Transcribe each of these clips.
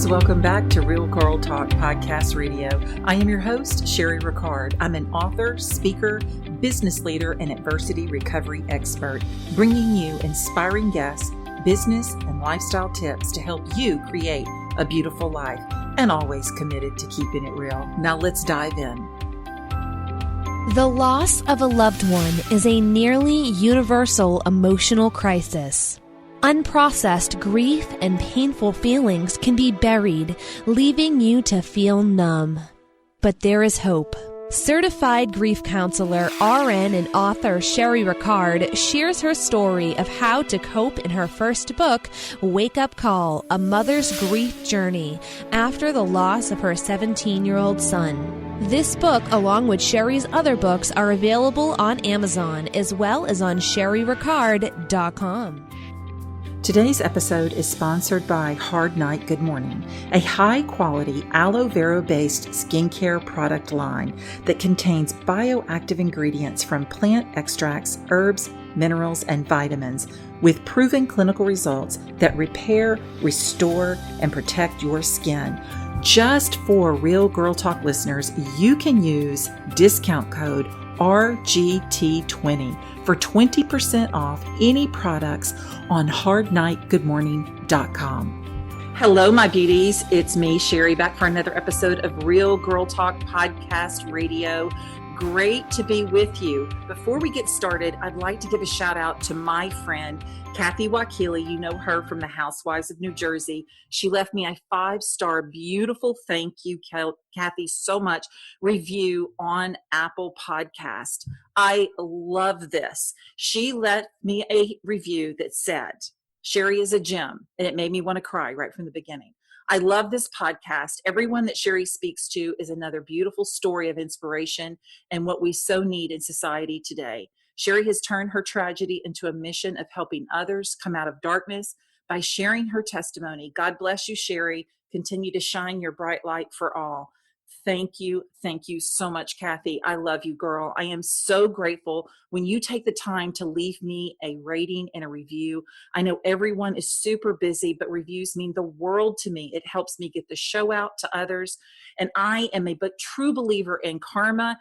welcome back to Real Girl Talk Podcast Radio. I am your host, Cherie Rickard. I'm an author, speaker, business leader, and adversity recovery expert, bringing you inspiring guests, business, and lifestyle tips to help you create a beautiful life, and always committed to keeping it real. Now let's dive in. The loss of a loved one is a nearly universal emotional crisis. Unprocessed grief and painful feelings can be buried, leaving you to feel numb. But there is hope. Certified grief counselor, RN, and author Cherie Rickard shares her story of how to cope in her first book, Wake Up Call, A Mother's Grief Journey, after the loss of her 17-year-old son. This book, along with Cherie's other books, are available on Amazon as well as on CherieRickard.com. Today's episode is sponsored by Hard Night Good Morning, a high-quality aloe vera-based skincare product line that contains bioactive ingredients from plant extracts, herbs, minerals, and vitamins with proven clinical results that repair, restore, and protect your skin. Just for Real Girl Talk listeners, you can use discount code RGT20 for 20% off any products on hardnightgoodmorning.com. Hello, my beauties. It's me, Cherie, back for another episode of Real Girl Talk Podcast Radio. Great to be with you. Before we get started, I'd like to give a shout out to my friend, Kathy Wakili. You know her from the Housewives of New Jersey. She left me a 5-star, beautiful, thank you, Kathy, so much, review on Apple Podcast. I love this. She left me a review that said, Cherie is a gem, and it made me want to cry right from the beginning. I love this podcast. Everyone that Cherie speaks to is another beautiful story of inspiration and what we so need in society today. Cherie has turned her tragedy into a mission of helping others come out of darkness by sharing her testimony. God bless you, Cherie. Continue to shine your bright light for all. Thank you. Thank you so much, Kathy. I love you, girl. I am so grateful when you take the time to leave me a rating and a review. I know everyone is super busy, but reviews mean the world to me. It helps me get the show out to others. And I am a true believer in karma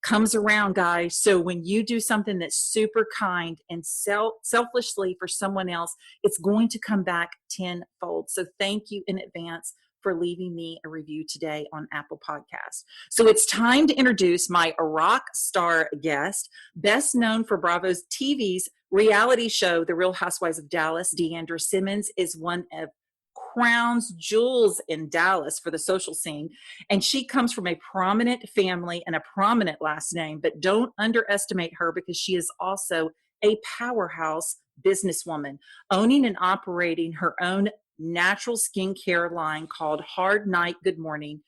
comes around, guys. So when you do something that's super kind and selflessly for someone else, it's going to come back tenfold. So thank you in advance for leaving me a review today on Apple Podcast. So it's time to introduce my rock star guest, best known for Bravo's TV's reality show, The Real Housewives of Dallas. D'Andra Simmons is one of Crown's jewels in Dallas for the social scene. And she comes from a prominent family and a prominent last name, but don't underestimate her because she is also a powerhouse businesswoman, owning and operating her own natural skincare line called Hard Night Good Morning.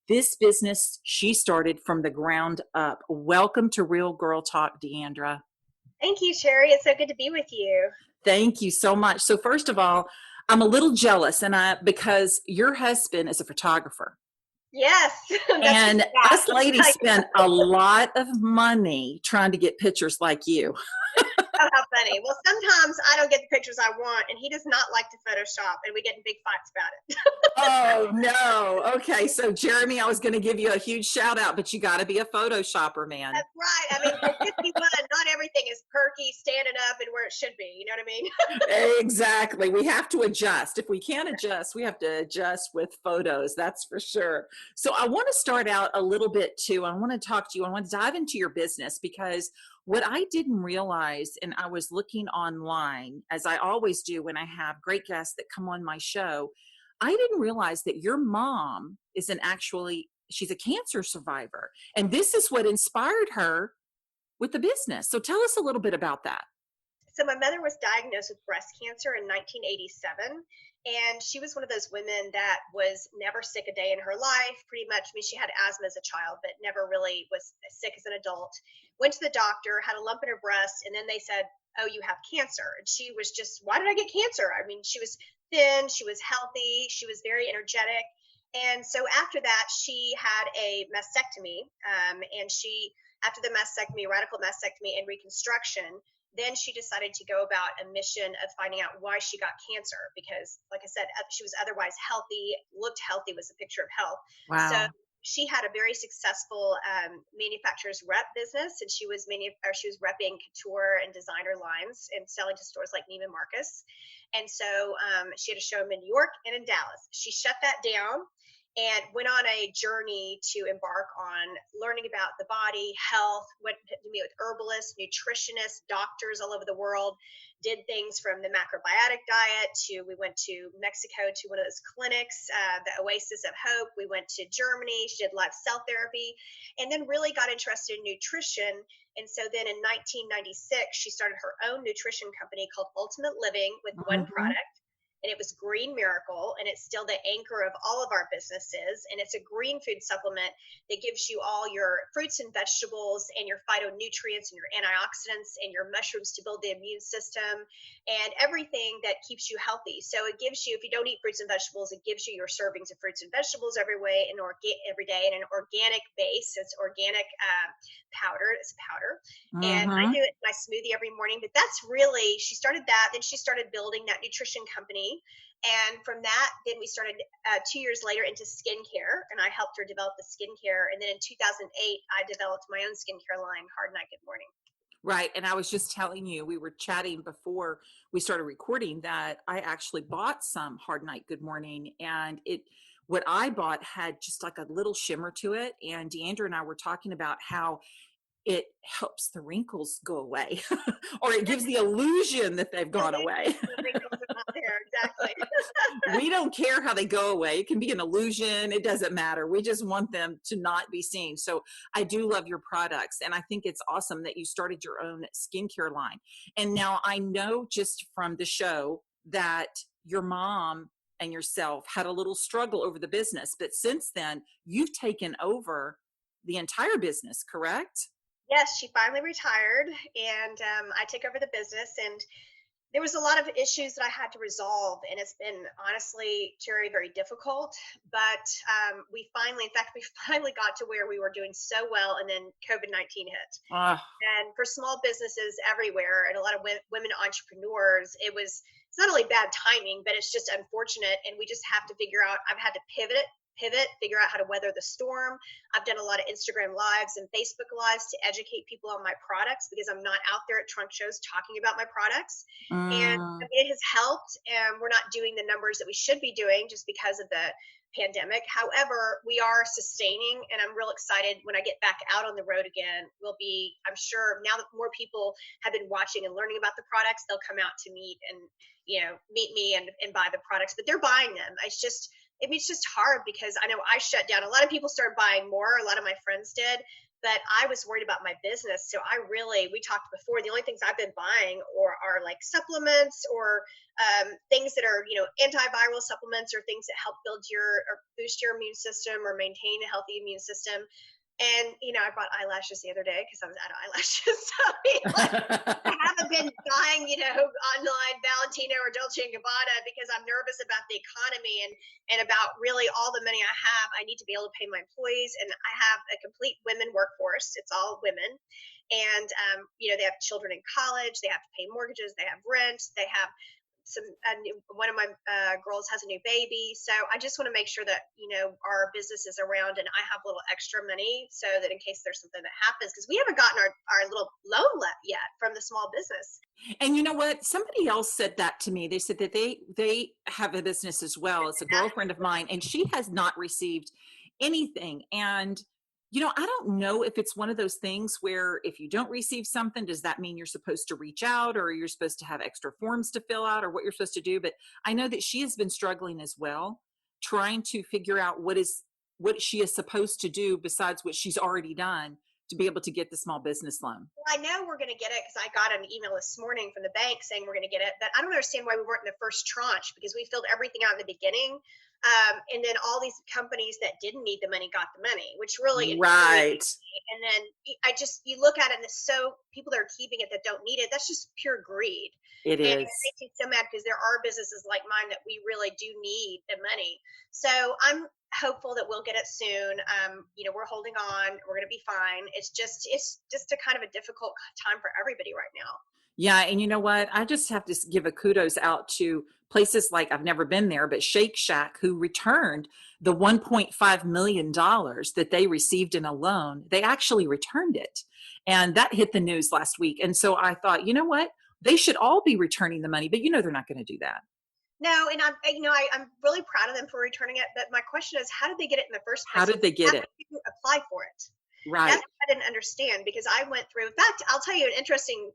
This business she started from the ground up. Welcome to Real Girl Talk, D'Andra. Thank you, Cherie. It's so good to be with you. Thank you so much. So first of all, I'm a little jealous because your husband is a photographer. Yes. And us ladies spend a lot of money trying to get pictures like you. Oh, how funny. Well, sometimes I don't get the pictures I want, and he does not like to Photoshop, and we get in big fights about it. Oh, no. Okay. So, Jeremy, I was going to give you a huge shout out, but you got to be a Photoshopper, man. That's right. I mean, for 51, not everything is perky, standing up, and where it should be. You know what I mean? Exactly. We have to adjust. If we can't adjust, we have to adjust with photos. That's for sure. So, I want to start out a little bit, too. I want to talk to you. I want to dive into your business because what I didn't realize, and I was looking online, as I always do when I have great guests that come on my show, I didn't realize that your mom is she's a cancer survivor. And this is what inspired her with the business. So tell us a little bit about that. So my mother was diagnosed with breast cancer in 1987. And she was one of those women that was never sick a day in her life, pretty much. I mean, she had asthma as a child, but never really was sick as an adult. Went to the doctor, had a lump in her breast, and then they said, oh, you have cancer. And she was just, why did I get cancer? I mean, she was thin, she was healthy, she was very energetic. And so after that, she had a mastectomy, and she after the mastectomy, radical mastectomy and reconstruction, then she decided to go about a mission of finding out why she got cancer, because like I said, she was otherwise healthy, looked healthy, was a picture of health. So Wow. she had a very successful manufacturer's rep business, and she was repping couture and designer lines and selling to stores like Neiman Marcus. And so she had a showroom in New York and in Dallas. She shut that down and went on a journey to embark on learning about the body, health, went to meet with herbalists, nutritionists, doctors all over the world, did things from the macrobiotic diet to, we went to Mexico to one of those clinics, the Oasis of Hope. We went to Germany. She did live cell therapy and then really got interested in nutrition. And so then in 1996, she started her own nutrition company called Ultimate Living with one Mhm. product, and it was Green Miracle, and it's still the anchor of all of our businesses. And it's a green food supplement that gives you all your fruits and vegetables and your phytonutrients and your antioxidants and your mushrooms to build the immune system and everything that keeps you healthy. So it gives you, if you don't eat fruits and vegetables, it gives you your servings of fruits and vegetables every day in an organic base. So it's organic powder. It's a powder. And I Mhm. do it in my smoothie every morning. But that's really, she started that. Then she started building that nutrition company. And from that, then we started 2 years later into skincare. And I helped her develop the skincare. And then in 2008, I developed my own skincare line, Hard Night Good Morning. Right. And I was just telling you, we were chatting before we started recording that I actually bought some Hard Night Good Morning, and what I bought had just like a little shimmer to it. And Deandra and I were talking about how it helps the wrinkles go away or it gives the illusion that they've The gone away. illusion the wrinkles are not there. Exactly. We don't care how they go away. It can be an illusion. It doesn't matter. We just want them to not be seen. So I do love your products. And I think it's awesome that you started your own skincare line. And now I know just from the show that your mom and yourself had a little struggle over the business. But since then, you've taken over the entire business, correct? Yes, she finally retired, and I took over the business. And there was a lot of issues that I had to resolve, and it's been honestly, Cherie, very difficult. But we finally, in fact, we finally got to where we were doing so well, and then COVID-19 hit. Ah, And for small businesses everywhere and a lot of women entrepreneurs, it's not only bad timing, but it's just unfortunate. And we just have to figure out, I've had to pivot, figure out how to weather the storm. I've done a lot of Instagram lives and Facebook lives to educate people on my products because I'm not out there at trunk shows talking about my products. And I mm, mean, it has helped. And we're not doing the numbers that we should be doing just because of the pandemic. However, we are sustaining, and I'm real excited when I get back out on the road again. I'm sure now that more people have been watching and learning about the products, they'll come out to meet me and buy the products, but they're buying them. It's just hard because I know I shut down. A lot of people started buying more. A lot of my friends did, but I was worried about my business. So we talked before, the only things I've been buying are like supplements or things that are, antiviral supplements or things that help build or boost your immune system or maintain a healthy immune system. And, I bought eyelashes the other day because I was out of eyelashes. So, I haven't been buying, online Valentino or Dolce and Gabbana because I'm nervous about the economy and about really all the money I have. I need to be able to pay my employees, and I have a complete women workforce. It's all women, and they have children in college. They have to pay mortgages. They have rent. They have one of my girls has a new baby. So I just want to make sure that, our business is around and I have a little extra money so that in case there's something that happens, because we haven't gotten our little loan yet from the small business. And you know what? Somebody else said that to me. They said that they have a business as well. It's a girlfriend of mine, and she has not received anything. And I don't know if it's one of those things where if you don't receive something, does that mean you're supposed to reach out or you're supposed to have extra forms to fill out or what you're supposed to do? But I know that she has been struggling as well, trying to figure out what she is supposed to do besides what she's already done to be able to get the small business loan. Well, I know we're going to get it because I got an email this morning from the bank saying we're going to get it, but I don't understand why we weren't in the first tranche because we filled everything out in the beginning. And then all these companies that didn't need the money got the money, which really infuriated Right. me. And then you look at it and it's so people that are keeping it that don't need it, that's just pure greed. It And it is. makes me so mad because there are businesses like mine that we really do need the money. So I'm hopeful that we'll get it soon. We're holding on. We're going to be fine. It's just a kind of a difficult time for everybody right now. Yeah, and you know what? I just have to give a kudos out to places like, I've never been there, but Shake Shack, who returned the $1.5 million that they received in a loan. They actually returned it. And that hit the news last week. And so I thought, you know what? They should all be returning the money, but they're not going to do that. No, and I'm really proud of them for returning it. But my question is, how did they get it in the first How place? did they get How it? did you apply for it? Right. That's what I didn't understand, because I went through. In fact, I'll tell you an interesting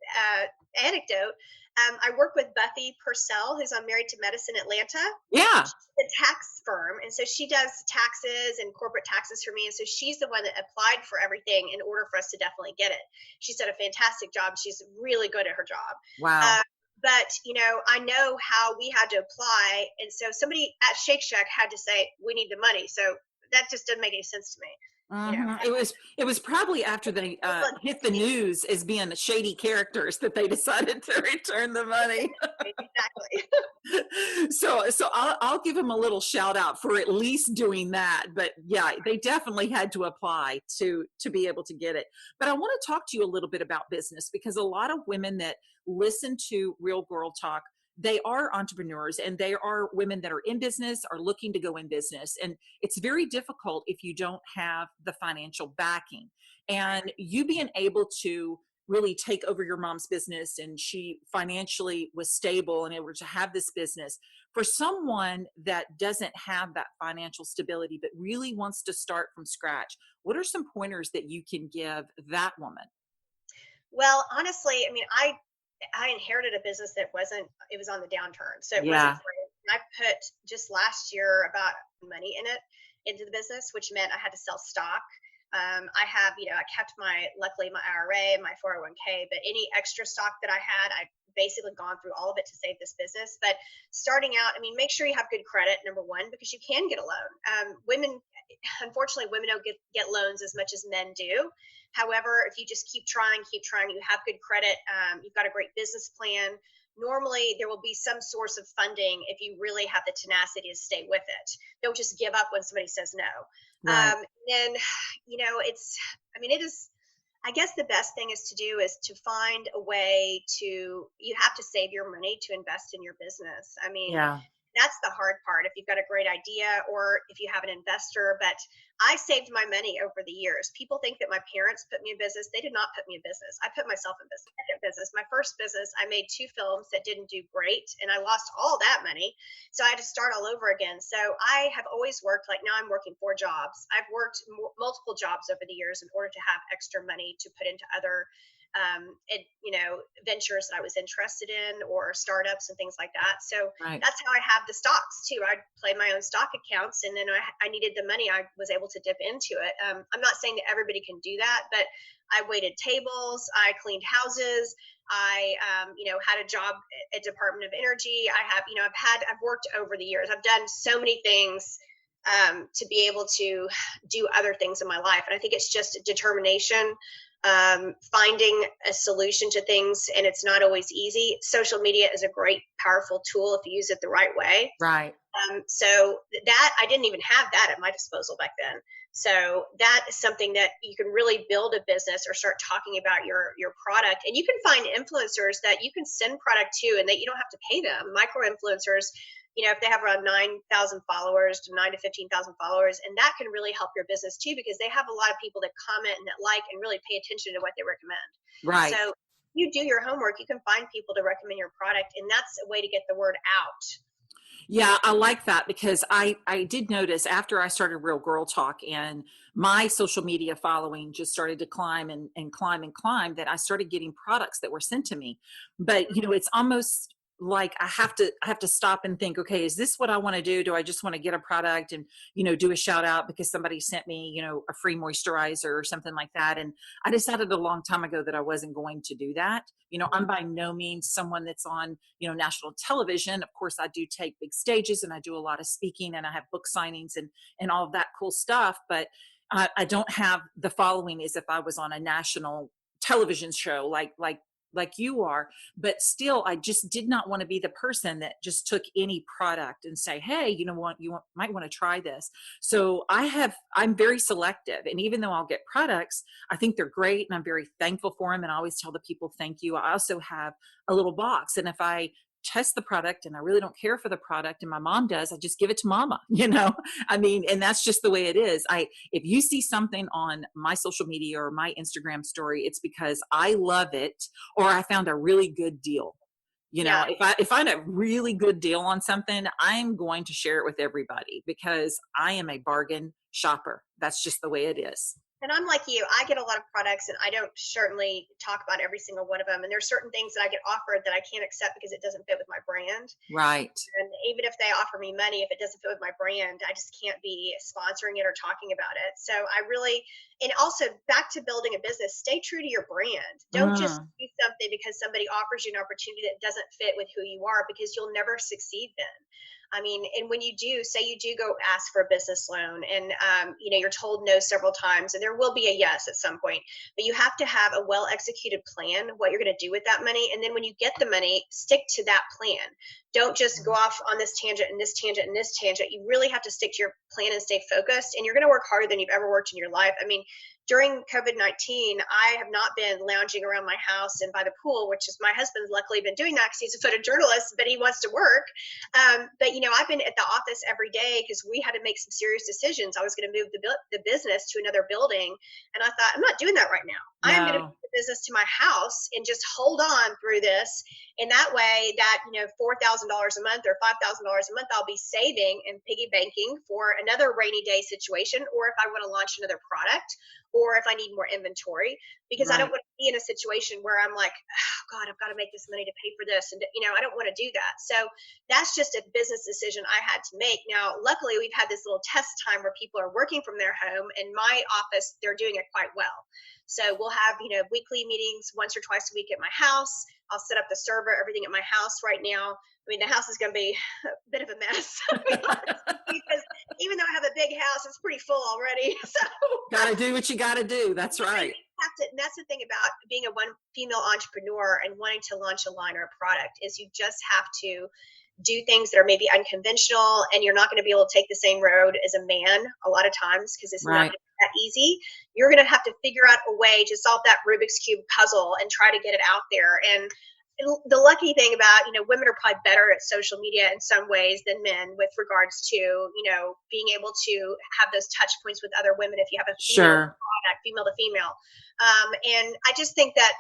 anecdote. I work with Buffy Purcell, who's on Married to Medicine Atlanta. Yeah. She's a tax firm, and so she does taxes and corporate taxes for me. And so she's the one that applied for everything in order for us to definitely get it. She's done a fantastic job. She's really good at her job. Wow. But I know how we had to apply, and so somebody at Shake Shack had to say, "We need the money." So that just doesn't make any sense to me. It was probably after they hit the news as being shady characters that they decided to return the money. Exactly. So I'll give them a little shout out for at least doing that. But yeah, they definitely had to apply to be able to get it. But I want to talk to you a little bit about business, because a lot of women that listen to Real Girl Talk, they are entrepreneurs, and they are women that are in business, are looking to go in business. And it's very difficult if you don't have the financial backing. And you being able to really take over your mom's business, and she financially was stable and able to have this business, for someone that doesn't have that financial stability but really wants to start from scratch, what are some pointers that you can give that woman? Well, honestly, I mean, I inherited a business that it was on the downturn. So it wasn't Yeah. great. And I put just last year about money into the business, which meant I had to sell stock. I kept luckily my IRA and my 401k, but any extra stock that I had, I basically gone through all of it to save this business. But starting out, I mean, make sure you have good credit, number one, because you can get a loan. Unfortunately, women don't get loans as much as men do. However, if you just keep trying, you have good credit, you've got a great business plan, normally there will be some source of funding if you really have the tenacity to stay with it. Don't just give up when somebody says no. Right. And it is, I guess the best thing is to find a way you have to save your money to invest in your business. I mean, Yeah. that's the hard part if you've got a great idea or if you have an investor. But I saved my money over the years. People think that my parents put me in business. They did not put me in business. I put myself in business. My first business, I made 2 films that didn't do great, and I lost all that money. So I had to start all over again. So I have always worked, like now I'm working 4 jobs. I've worked multiple jobs over the years in order to have extra money to put into other ventures that I was interested in, or startups and things like that. So Right. that's how I have the stocks too. I play my own stock accounts, and then I needed the money. I was able to dip into it. I'm not saying that everybody can do that, but I waited tables, I cleaned houses, I had a job at Department of Energy. I've worked over the years. I've done so many things to be able to do other things in my life. And I think it's just determination, finding a solution to things, and it's not always easy. Social media is a great, powerful tool if you use it the right way. Right. So that I didn't even have that at my disposal back then. So that is something that you can really build a business or start talking about your product. And you can find influencers that you can send product to, and that you don't have to pay them. Micro influencers, if they have around 9,000 followers to 9 to 15,000 followers, and that can really help your business too, because they have a lot of people that comment and that like and really pay attention to what they recommend. Right. So you do your homework, you can find people to recommend your product, and that's a way to get the word out. Yeah, I like that, because I did notice after I started Real Girl Talk and my social media following just started to climb and climb and climb, that I started getting products that were sent to me. But it's almost like I have to stop and think, okay, is this what I want to do? Do I just want to get a product and do a shout out because somebody sent me a free moisturizer or something like that? And I decided a long time ago that I wasn't going to do that. I'm by no means someone that's on national television. Of course, I do take big stages and I do a lot of speaking and I have book signings and all of that cool stuff, but I don't have the following as if I was on a national television show like like you are, but still I just did not want to be the person that just took any product and say, hey, you know what, might want to try this. So I'm very selective, and even though I'll get products, I think they're great and I'm very thankful for them, and I always tell the people thank you. I also have a little box, and if I test the product and I really don't care for the product and my mom does, I just give it to mama, I mean, and that's just the way it is. If you see something on my social media or my Instagram story, it's because I love it or I found a really good deal. Yeah. If I find a really good deal on something, I'm going to share it with everybody because I am a bargain shopper. That's just the way it is. And I'm like you, I get a lot of products and I don't certainly talk about every single one of them. And there's certain things that I get offered that I can't accept because it doesn't fit with my brand. Right. And even if they offer me money, if it doesn't fit with my brand, I just can't be sponsoring it or talking about it. So I really, and also back to building a business, stay true to your brand. Don't just do something because somebody offers you an opportunity that doesn't fit with who you are, because you'll never succeed then. I mean, and when you do, say you do go ask for a business loan and, you're told no several times, and there will be a yes at some point, but you have to have a well-executed plan, what you're going to do with that money. And then when you get the money, stick to that plan. Don't just go off on this tangent and this tangent and this tangent. You really have to stick to your plan and stay focused, and you're going to work harder than you've ever worked in your life. I mean, during COVID-19, I have not been lounging around my house and by the pool, which is my husband's luckily been doing that because he's a photojournalist, but he wants to work. But I've been at the office every day because we had to make some serious decisions. I was going to move the business to another building, and I thought, I'm not doing that right now. No. I am going to move the business to my house and just hold on through this. And that way, that $4,000 a month or $5,000 a month, I'll be saving and piggy banking for another rainy day situation, or if I want to launch another product, or if I need more inventory, because I don't want to be in a situation where I'm like, oh God, I've got to make this money to pay for this. And, I don't want to do that. So that's just a business decision I had to make. Now, luckily, we've had this little test time where people are working from their home. In my office, they're doing it quite well. So we'll have, weekly meetings once or twice a week at my house. I'll set up the server, everything at my house right now. I mean, the house is going to be a bit of a mess because even though I have a big house, it's pretty full already. So gotta do what you gotta do. That's right. And that's the thing about being a one female entrepreneur and wanting to launch a line or a product, is you just have to do things that are maybe unconventional, and you're not going to be able to take the same road as a man a lot of times because it's not that easy. You're going to have to figure out a way to solve that Rubik's Cube puzzle and try to get it out there. And the lucky thing about, women are probably better at social media in some ways than men with regards to, being able to have those touch points with other women if you have a female product, female to female. And I just think that,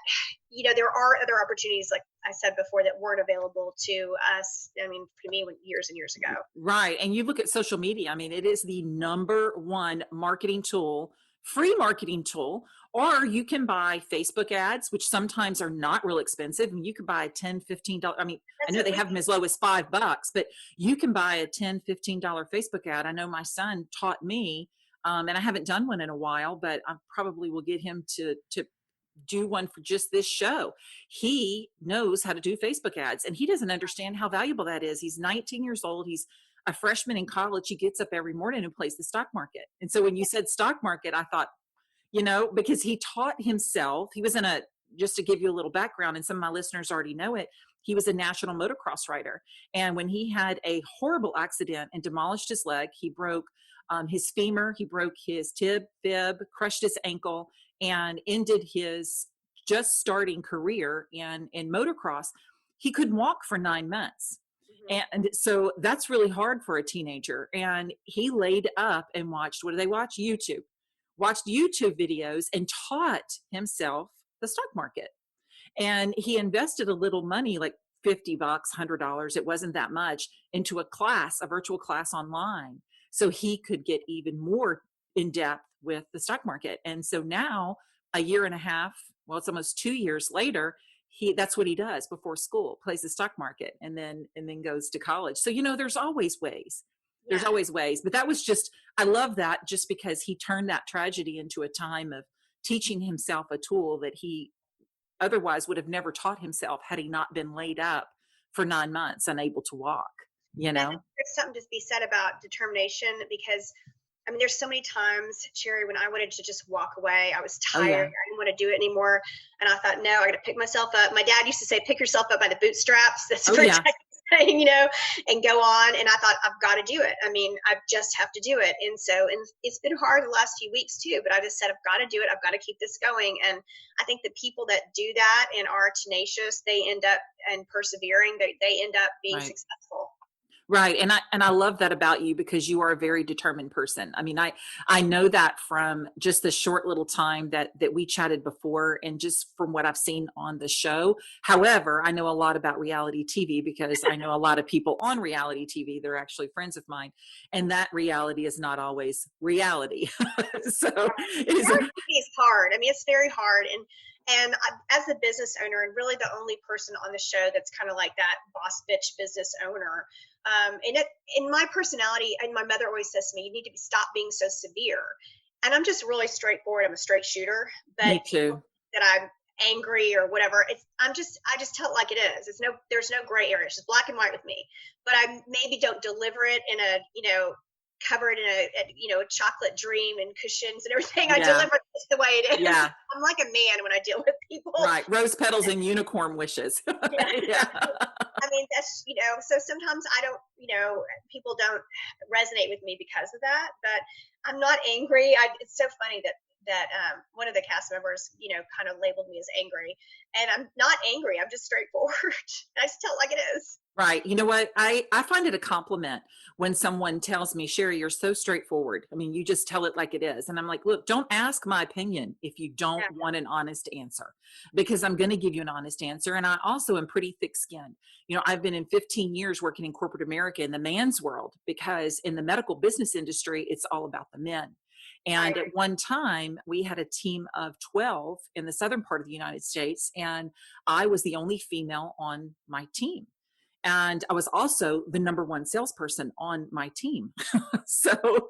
there are other opportunities, like I said before, that weren't available to us. I mean, to me, years and years ago. Right. And you look at social media. I mean, it is the number one marketing tool, free marketing tool, or you can buy Facebook ads, which sometimes are not real expensive. I mean, you can buy a $10, $15. I mean, I know they have them as low as $5, but you can buy a $10, $15 Facebook ad. I know my son taught me, and I haven't done one in a while, but I probably will get him to do one for just this show. He knows how to do Facebook ads, and he doesn't understand how valuable that is. He's 19 years old. He's a freshman in college. He gets up every morning and plays the stock market. And so when you said stock market, I thought, because he taught himself, he was just to give you a little background, and some of my listeners already know it, he was a national motocross rider. And when he had a horrible accident and demolished his leg, he broke his femur, he broke his fib, crushed his ankle, and ended his just starting career in motocross. He couldn't walk for 9 months. And so that's really hard for a teenager. And he laid up and watched, what do they watch? Watched YouTube videos and taught himself the stock market. And he invested a little money, like $50, $100. It wasn't that much, into a virtual class online. So he could get even more in depth with the stock market. And so now, a year and a half, well, it's almost 2 years later, that's what he does before school, plays the stock market, and then goes to college. So, there's always ways. There's always ways. But that was I love that, just because he turned that tragedy into a time of teaching himself a tool that he otherwise would have never taught himself had he not been laid up for 9 months, unable to walk, There's something to be said about determination, because I mean, there's so many times, Cherie, when I wanted to just walk away. I was Oh tired. yeah. I didn't want to do it anymore. And I thought, no, I got to pick myself up. My dad used to say, pick yourself up by the bootstraps. That's a Oh very yeah. Texas saying, and go on. And I thought, I've got to do it. I mean, I just have to do it. And it's been hard the last few weeks too, but I just said, I've got to do it. I've got to keep this going. And I think the people that do that and are tenacious, they end up and persevering, they end up being Right. successful. Right. And I love that about you because you are a very determined person. I mean, I know that from just the short little time that we chatted before and just from what I've seen on the show. However, I know a lot about reality TV because I know a lot of people on reality TV. They're actually friends of mine. And that reality is not always reality. So it is Reality TV is hard. I mean, it's very hard. And as a business owner, and really the only person on the show that's kind of like that boss bitch business owner, in my personality, and my mother always says to me, you need to stop being so severe. And I'm just really straightforward. I'm a straight shooter. But me people too. that I'm angry or whatever, I just tell it like it is. There's no gray area. It's just black and white with me. But I maybe don't deliver it in a, covered in a chocolate dream and cushions and everything. I Yeah. deliver it just the way it is. Yeah. I'm like a man when I deal with people. Right. Rose petals and unicorn wishes. Yeah. Yeah. I mean, that's, so sometimes I don't, people don't resonate with me because of that, but I'm not angry. It's so funny that one of the cast members, kind of labeled me as angry, and I'm not angry. I'm just straightforward. I just tell it like it is. Right. You know what? I find it a compliment when someone tells me, Cherie, you're so straightforward. I mean, you just tell it like it is. And I'm like, look, don't ask my opinion if you don't Yeah. want an honest answer, because I'm going to give you an honest answer. And I also am pretty thick skinned. I've been in 15 years working in corporate America in the man's world, because in the medical business industry, it's all about the men. And Right. at one time, we had a team of 12 in the southern part of the United States, and I was the only female on my team. And I was also the number one salesperson on my team. So,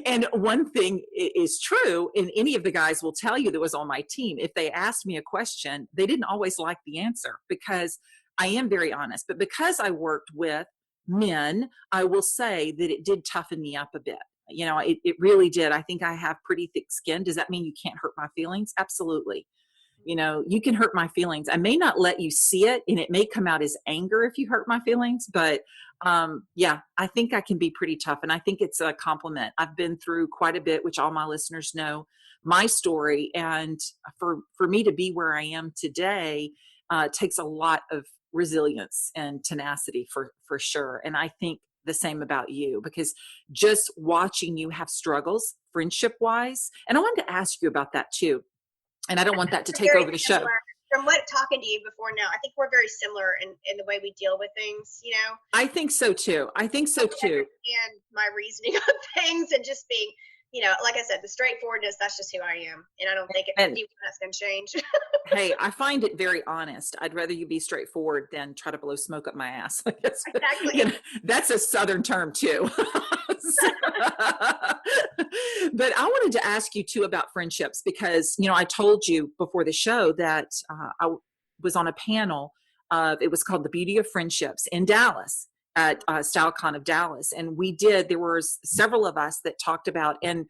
and one thing is true, and any of the guys will tell you that was on my team. If they asked me a question, they didn't always like the answer because I am very honest. But because I worked with men, I will say that it did toughen me up a bit. It really did. I think I have pretty thick skin. Does that mean you can't hurt my feelings? Absolutely. You can hurt my feelings. I may not let you see it, and it may come out as anger if you hurt my feelings, but yeah, I think I can be pretty tough, and I think it's a compliment. I've been through quite a bit, which all my listeners know my story, and for me to be where I am today takes a lot of resilience and tenacity for sure. And I think the same about you, because just watching you have struggles friendship wise, and I wanted to ask you about that too, and I don't want that to take Very over the show. similar. From what talking to you before now, I think we're very similar in the way we deal with things, I think so too. I think so too. And my reasoning of things, and just being, like I said, the straightforwardness, that's just who I am. And I don't think that's going to change. Hey, I find it very honest. I'd rather you be straightforward than try to blow smoke up my ass. Exactly. That's a Southern term too. But I wanted to ask you too about friendships, because, I told you before the show that I was on a panel it was called The Beauty of Friendships in Dallas at StyleCon of Dallas. And there was several of us that talked about, and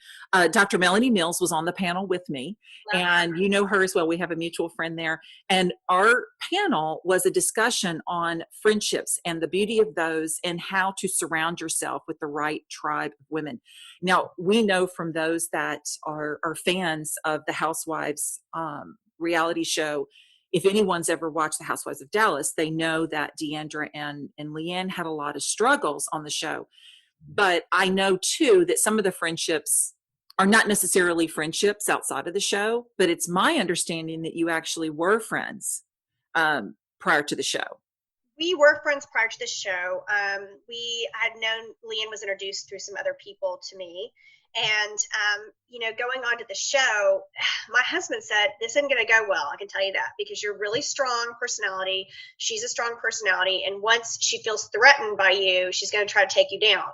Dr. Melanie Mills was on the panel with me. And you know her as well. We have a mutual friend there. And our panel was a discussion on friendships and the beauty of those, and how to surround yourself with the right tribe of women. Now, we know from those that are fans of the Housewives reality show, if anyone's ever watched the Housewives of Dallas, they know that D'Andra and Leanne had a lot of struggles on the show. But I know too that some of the friendships are not necessarily friendships outside of the show, but it's my understanding that you actually were friends prior to the show. We were friends prior to the show. We had known, Leanne was introduced through some other people to me. And, going on to the show, my husband said, this isn't going to go well. I can tell you that, because you're really strong personality. She's a strong personality. And once she feels threatened by you, she's going to try to take you down.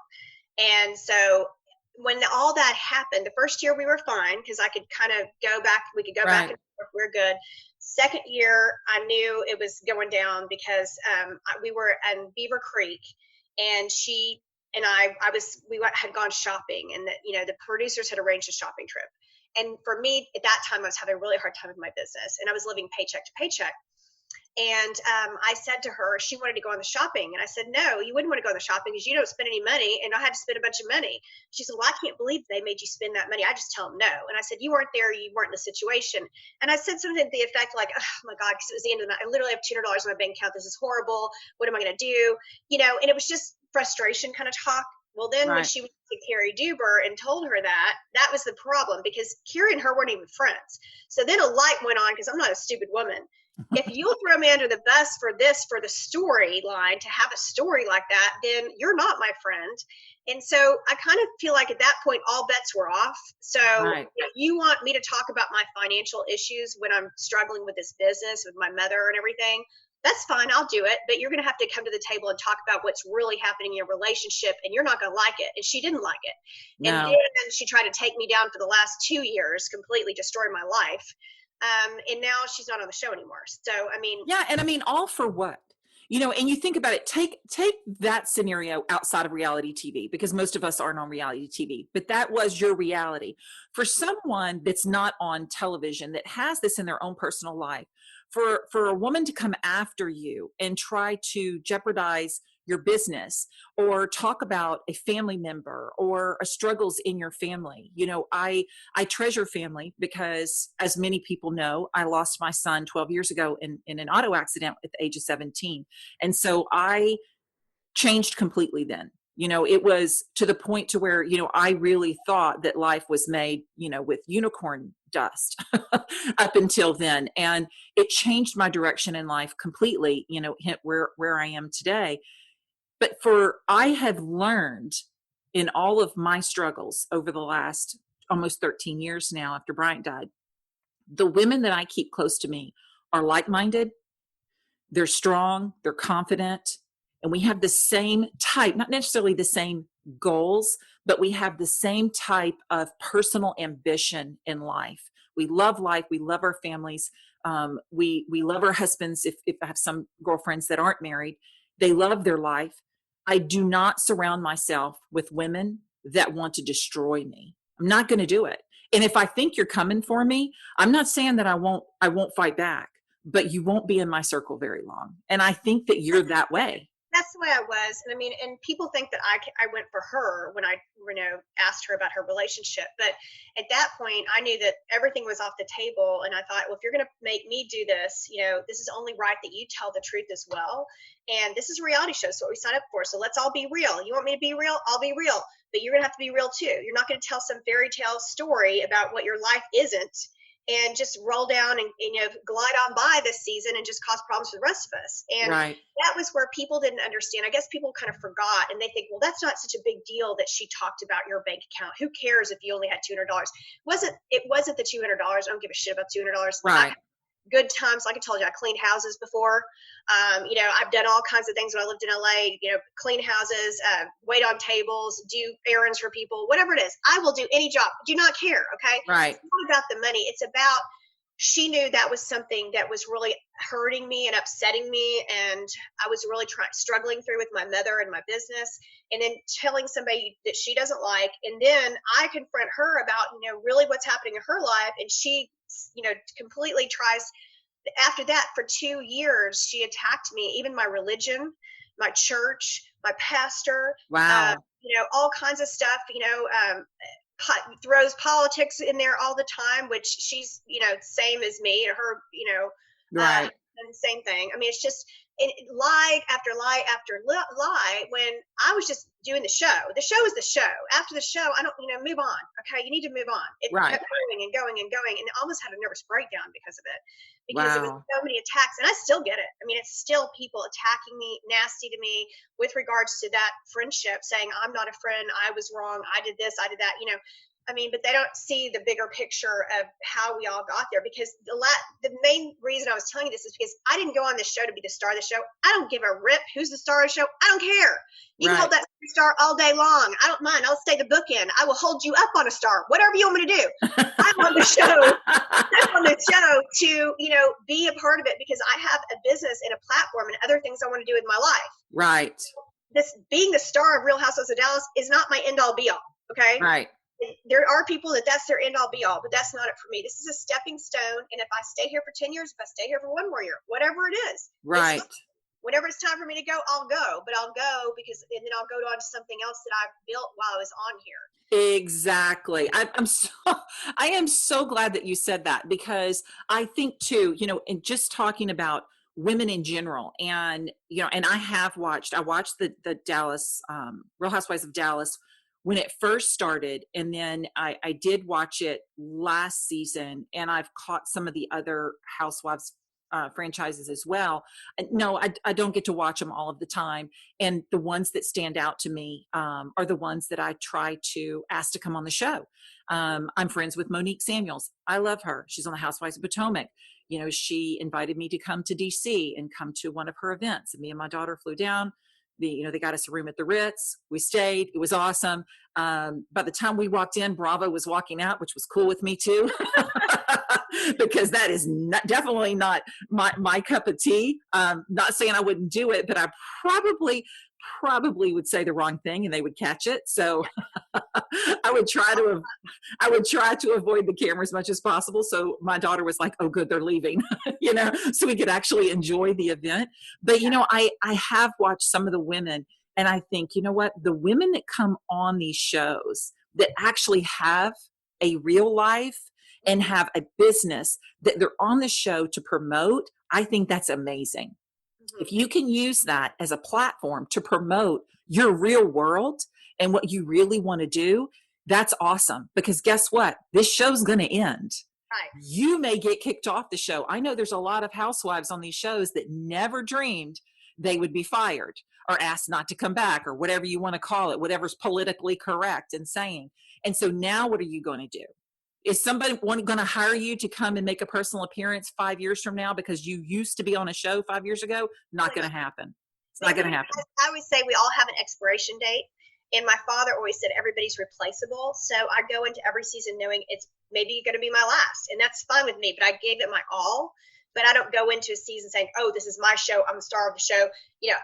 And so when all that happened, the first year we were fine, because I could kind of go back. We could go back and forth. We're good. Second year, I knew it was going down, because we were in Beaver Creek, and she and had gone shopping, and the producers had arranged a shopping trip. And for me at that time, I was having a really hard time with my business, and I was living paycheck to paycheck. And I said to her, she wanted to go on the shopping. And I said, no, you wouldn't want to go on the shopping because you don't spend any money. And I had to spend a bunch of money. She said, well, I can't believe they made you spend that money. I just tell them no. And I said, you weren't there. You weren't in the situation. And I said something to the effect like, oh my God, because it was the end of the night. I literally have $200 in my bank account. This is horrible. What am I going to do? And it was just frustration kind of talk. Well, then when she went to Cherie Duber and told her that was the problem, because Cherie and her weren't even friends. So then a light went on, because I'm not a stupid woman. If you'll throw me under the bus for the storyline, to have a story like that, then you're not my friend. And so I kind of feel like at that point, all bets were off. So if you want me to talk about my financial issues when I'm struggling with this business, with my mother and everything, that's fine. I'll do it. But you're going to have to come to the table and talk about what's really happening in your relationship, and you're not going to like it. And she didn't like it. No. And then she tried to take me down for the last 2 years, completely destroyed my life. And now she's not on the show anymore. So, I mean. Yeah. And I mean, all for what? And you think about it, take that scenario outside of reality TV, because most of us aren't on reality TV, but that was your reality. For someone that's not on television, that has this in their own personal life, for a woman to come after you and try to jeopardize your business or talk about a family member or struggles in your family. I treasure family because, as many people know, I lost my son 12 years ago in an auto accident at the age of 17. And so I changed completely then. It was to the point to where, I really thought that life was made, with unicorn dust up until then. And it changed my direction in life completely, where I am today. But I have learned in all of my struggles over the last almost 13 years now, after Bryant died, the women that I keep close to me are like-minded, they're strong, they're confident, and we have the same type, not necessarily the same goals, but we have the same type of personal ambition in life. We love life. We love our families. We love our husbands. If I have some girlfriends that aren't married, they love their life. I do not surround myself with women that want to destroy me. I'm not going to do it. And if I think you're coming for me, I'm not saying that I won't fight back, but you won't be in my circle very long. And I think that you're that way. That's the way I was. And I mean, and people think that I went for her when I, asked her about her relationship. But at that point, I knew that everything was off the table. And I thought, well, if you're going to make me do this, this is only right that you tell the truth as well. And this is a reality show. So what we signed up for. So let's all be real. You want me to be real? I'll be real. But you're going to have to be real too. You're not going to tell some fairy tale story about what your life isn't, and just roll down and glide on by this season and just cause problems for the rest of us. And that was where people didn't understand. I guess people kind of forgot, and they think, well, that's not such a big deal that she talked about your bank account. Who cares if you only had $200? It wasn't the $200. I don't give a shit about $200. Right. Good times. Like I told you, I cleaned houses before. I've done all kinds of things when I lived in LA, clean houses, wait on tables, do errands for people, whatever it is. I will do any job. Do not care. Okay. Right. It's not about the money. It's about, she knew that was something that was really hurting me and upsetting me. And I was really struggling through with my mother and my business, and then telling somebody that she doesn't like. And then I confront her about, really what's happening in her life. And she, completely tries. After that, for 2 years, she attacked me, even my religion, my church, my pastor. Wow. All kinds of stuff, throws politics in there all the time, which she's, same as me, her, right. And same thing. I mean, it's just lie after lie after lie, when I was just doing the show. The show is the show. After the show, I don't, move on. Okay. You need to move on. It kept going and going and going. And I almost had a nervous breakdown because of it, because it was so many attacks. And I still get it. I mean, it's still people attacking me, nasty to me with regards to that friendship, saying I'm not a friend. I was wrong. I did this. I did that, but they don't see the bigger picture of how we all got there. Because the main reason I was telling you this is because I didn't go on this show to be the star of the show. I don't give a rip who's the star of the show. I don't care. You can hold that star all day long. I don't mind. I'll stay the bookend. I will hold you up on a star. Whatever you want me to do. I'm on the show. I'm on the show to, be a part of it, because I have a business and a platform and other things I want to do with my life. Right. this being the star of Real Housewives of Dallas is not my end all be all. Okay. Right. There are people that's their end all be all, but that's not it for me. This is a stepping stone. And if I stay here for 10 years, if I stay here for one more year, whatever it is, Right. Whenever it's time for me to go, I'll go, but I'll go because, and then I'll go on to something else that I've built while I was on here. Exactly. I am so glad that you said that, because I think too, in just talking about women in general, and and I watched the Dallas Real Housewives of Dallas when it first started, and then I did watch it last season, and I've caught some of the other Housewives franchises as well. No, I don't get to watch them all of the time. And the ones that stand out to me are the ones that I try to ask to come on the show. I'm friends with Monique Samuels. I love her. She's on the Housewives of Potomac. She invited me to come to DC and come to one of her events. And me and my daughter flew down. They got us a room at the Ritz. We stayed. It was awesome. By the time we walked in, Bravo was walking out, which was cool with me too. Because that is definitely not my cup of tea. Not saying I wouldn't do it, but I probably would say the wrong thing and they would catch it. So I would try to avoid the camera as much as possible. So my daughter was like, "Oh, good, they're leaving," so we could actually enjoy the event. But I have watched some of the women, and I think, what, the women that come on these shows that actually have a real life and have a business that they're on the show to promote, I think that's amazing. If you can use that as a platform to promote your real world and what you really want to do, that's awesome. Because guess what? This show's going to end. Right. You may get kicked off the show. I know there's a lot of housewives on these shows that never dreamed they would be fired or asked not to come back, or whatever you want to call it, whatever's politically correct and saying. And so now what are you going to do? Is somebody going to hire you to come and make a personal appearance 5 years from now because you used to be on a show 5 years ago? Not going to happen. It's not going to happen. I always say we all have an expiration date. And my father always said everybody's replaceable. So I go into every season knowing it's maybe going to be my last. And that's fine with me. But I gave it my all. But I don't go into a season saying, "Oh, this is my show. I'm the star of the show."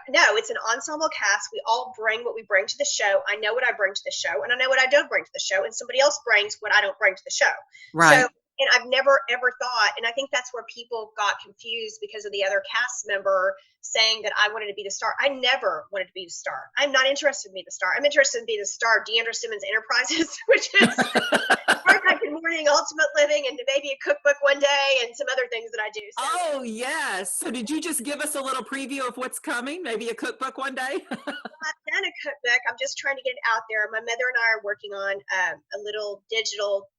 No, it's an ensemble cast. We all bring what we bring to the show. I know what I bring to the show, and I know what I don't bring to the show, and somebody else brings what I don't bring to the show. Right. So, and I've never ever thought, and I think that's where people got confused because of the other cast member saying that I wanted to be the star. I never wanted to be the star. I'm not interested in being the star. I'm interested in being the star of D'Andra Simmons Enterprises, which is Part-Time Good Morning, Ultimate Living, and maybe a cookbook one day, and some other things that I do. So. Oh, yes. So did you just give us a little preview of what's coming? Maybe a cookbook one day? I've done a cookbook. I'm just trying to get it out there. My mother and I are working on a little digital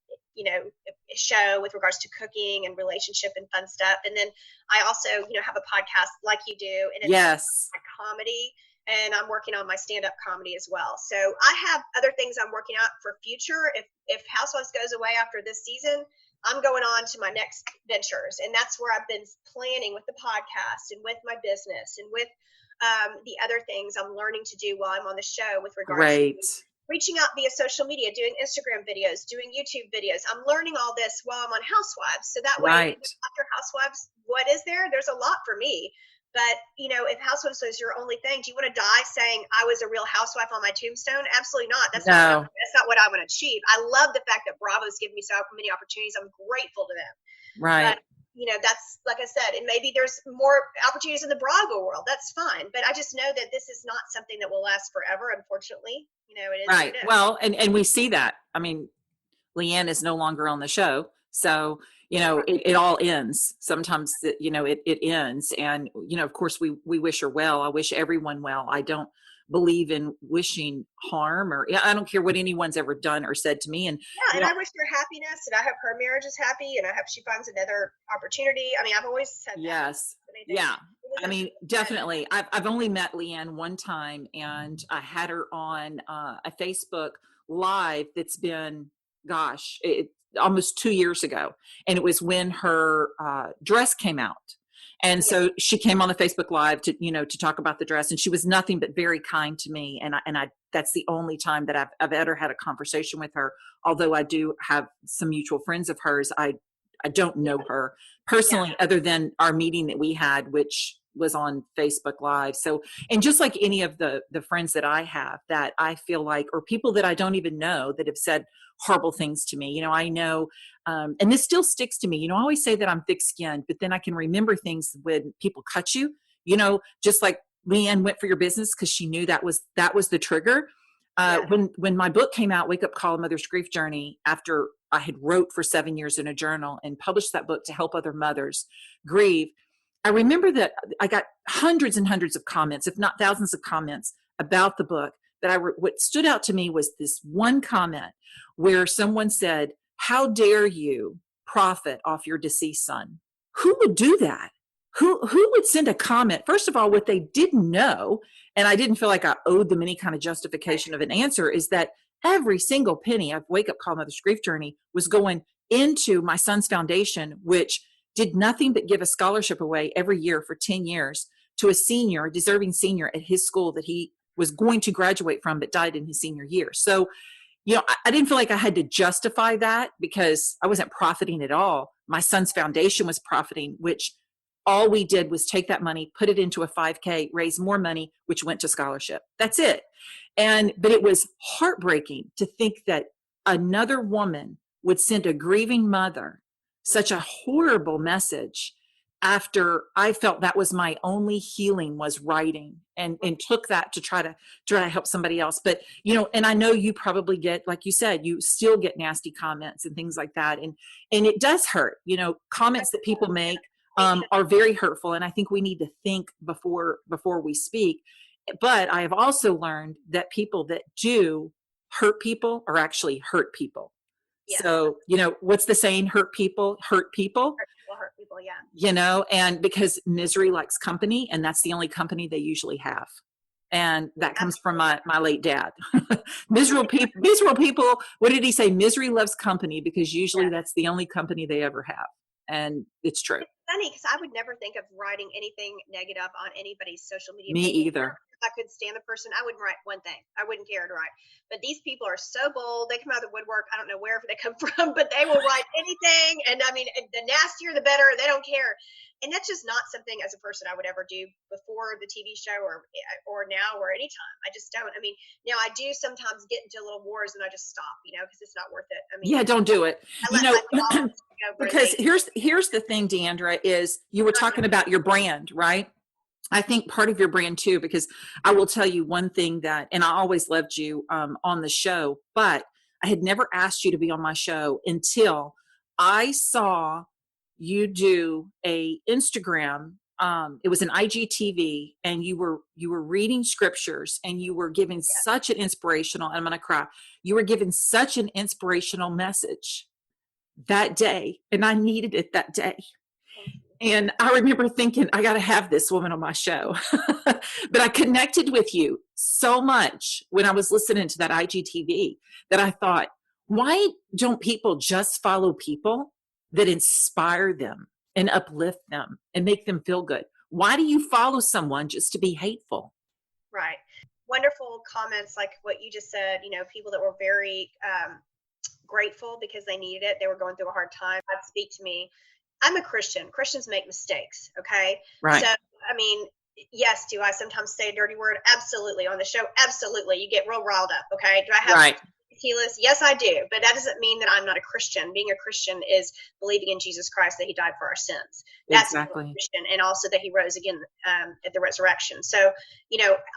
show with regards to cooking and relationship and fun stuff. And then I also, have a podcast like you do, and it's Yes. comedy, and I'm working on my stand-up comedy as well. So I have other things I'm working out for future. If Housewives goes away after this season, I'm going on to my next ventures. And that's where I've been planning with the podcast and with my business and with the other things I'm learning to do while I'm on the show with regards Great. to reaching out via social media, doing Instagram videos, doing YouTube videos. I'm learning all this while I'm on Housewives. So that way, Right. after Housewives, what is there? There's a lot for me. But, if Housewives is your only thing, do you want to die saying I was a real housewife on my tombstone? Absolutely not. That's not what I want to achieve. I love the fact that Bravo's given me so many opportunities. I'm grateful to them. Right. But, that's, like I said, and maybe there's more opportunities in the Bravo world. That's fine. But I just know that this is not something that will last forever, unfortunately. It is. Right. Well, and we see that. I mean, Leanne is no longer on the show. So, it all ends. Sometimes, it ends. And, of course, we wish her well. I wish everyone well. I don't believe in wishing harm, or I don't care what anyone's ever done or said to me. And and I wish her happiness, and I hope her marriage is happy, and I hope she finds another opportunity. I mean, I've always said that. Yes. Yeah. I mean, definitely. I've only met Leanne one time, and I had her on a Facebook Live that's been, almost 2 years ago. And it was when her dress came out. And so she came on the Facebook Live to talk about the dress, and she was nothing but very kind to me. And I that's the only time that I've ever had a conversation with her. Although I do have some mutual friends of hers, I don't know her personally, other than our meeting that we had, which was on Facebook Live. So, and just like any of the friends that I have that I feel like, or people that I don't even know that have said horrible things to me, I know, and this still sticks to me. I always say that I'm thick skinned, but then I can remember things when people cut you, just like Leanne went for your business because she knew that was the trigger. When my book came out, Wake Up Call, A Mother's Grief Journey, after I had wrote for 7 years in a journal and published that book to help other mothers grieve, I remember that I got hundreds and hundreds of comments, if not thousands of comments about the book. What stood out to me was this one comment where someone said, "How dare you profit off your deceased son?" Who would do that? Who would send a comment? First of all, what they didn't know, and I didn't feel like I owed them any kind of justification of an answer, is that every single penny of Wake Up Call Mother's Grief Journey was going into my son's foundation, which did nothing but give a scholarship away every year for 10 years to a deserving senior at his school that he was going to graduate from, but died in his senior year. So, I didn't feel like I had to justify that because I wasn't profiting at all. My son's foundation was profiting, which all we did was take that money, put it into a 5K, raise more money, which went to scholarship. That's it. But it was heartbreaking to think that another woman would send a grieving mother such a horrible message after I felt that was my only healing, was writing, and took that to try to help somebody else. But, and I know you probably get, like you said, you still get nasty comments and things like that. And it does hurt, comments that people make are very hurtful. And I think we need to think before we speak. But I have also learned that people that do hurt people are actually hurt people. Yeah. So, what's the saying? Hurt people hurt people. Hurt people, yeah. And because misery likes company, and that's the only company they usually have. And that comes from my late dad. Miserable people, what did he say? Misery loves company, because usually that's the only company they ever have. And it's true. It's funny because I would never think of writing anything negative on anybody's social media. Me either. If I could stand the person, I wouldn't write one thing. I wouldn't care to write. But these people are so bold. They come out of the woodwork. I don't know where they come from, but they will write anything. And I mean, the nastier, the better. They don't care. And that's just not something as a person I would ever do before the TV show or now or anytime. I just don't. I mean, now I do sometimes get into little wars and I just stop, because it's not worth it. I mean, don't do it. Because here's the thing, D'Andra, is you were talking about your brand, right? I think part of your brand too, because I will tell you one thing that, and I always loved you on the show, but I had never asked you to be on my show until I saw you do a Instagram. It was an IGTV, and you were reading scriptures, and you were giving such an inspirational, and I'm going to cry. You were giving such an inspirational message that day, and I needed it that day. And I remember thinking, I got to have this woman on my show. But I connected with you so much when I was listening to that IGTV that I thought, why don't people just follow people that inspire them and uplift them and make them feel good? Why do you follow someone just to be hateful? Right. Wonderful comments like what you just said, people that were very grateful because they needed it. They were going through a hard time. God speak to me. I'm a Christian. Christians make mistakes. Okay. Right. So, I mean, yes. Do I sometimes say a dirty word? Absolutely. On the show? Absolutely. You get real riled up. Okay. Do I have tequilas? Yes, I do. But that doesn't mean that I'm not a Christian. Being a Christian is believing in Jesus Christ, that he died for our sins. That's exactly. Christian, and also that he rose again at the resurrection. So,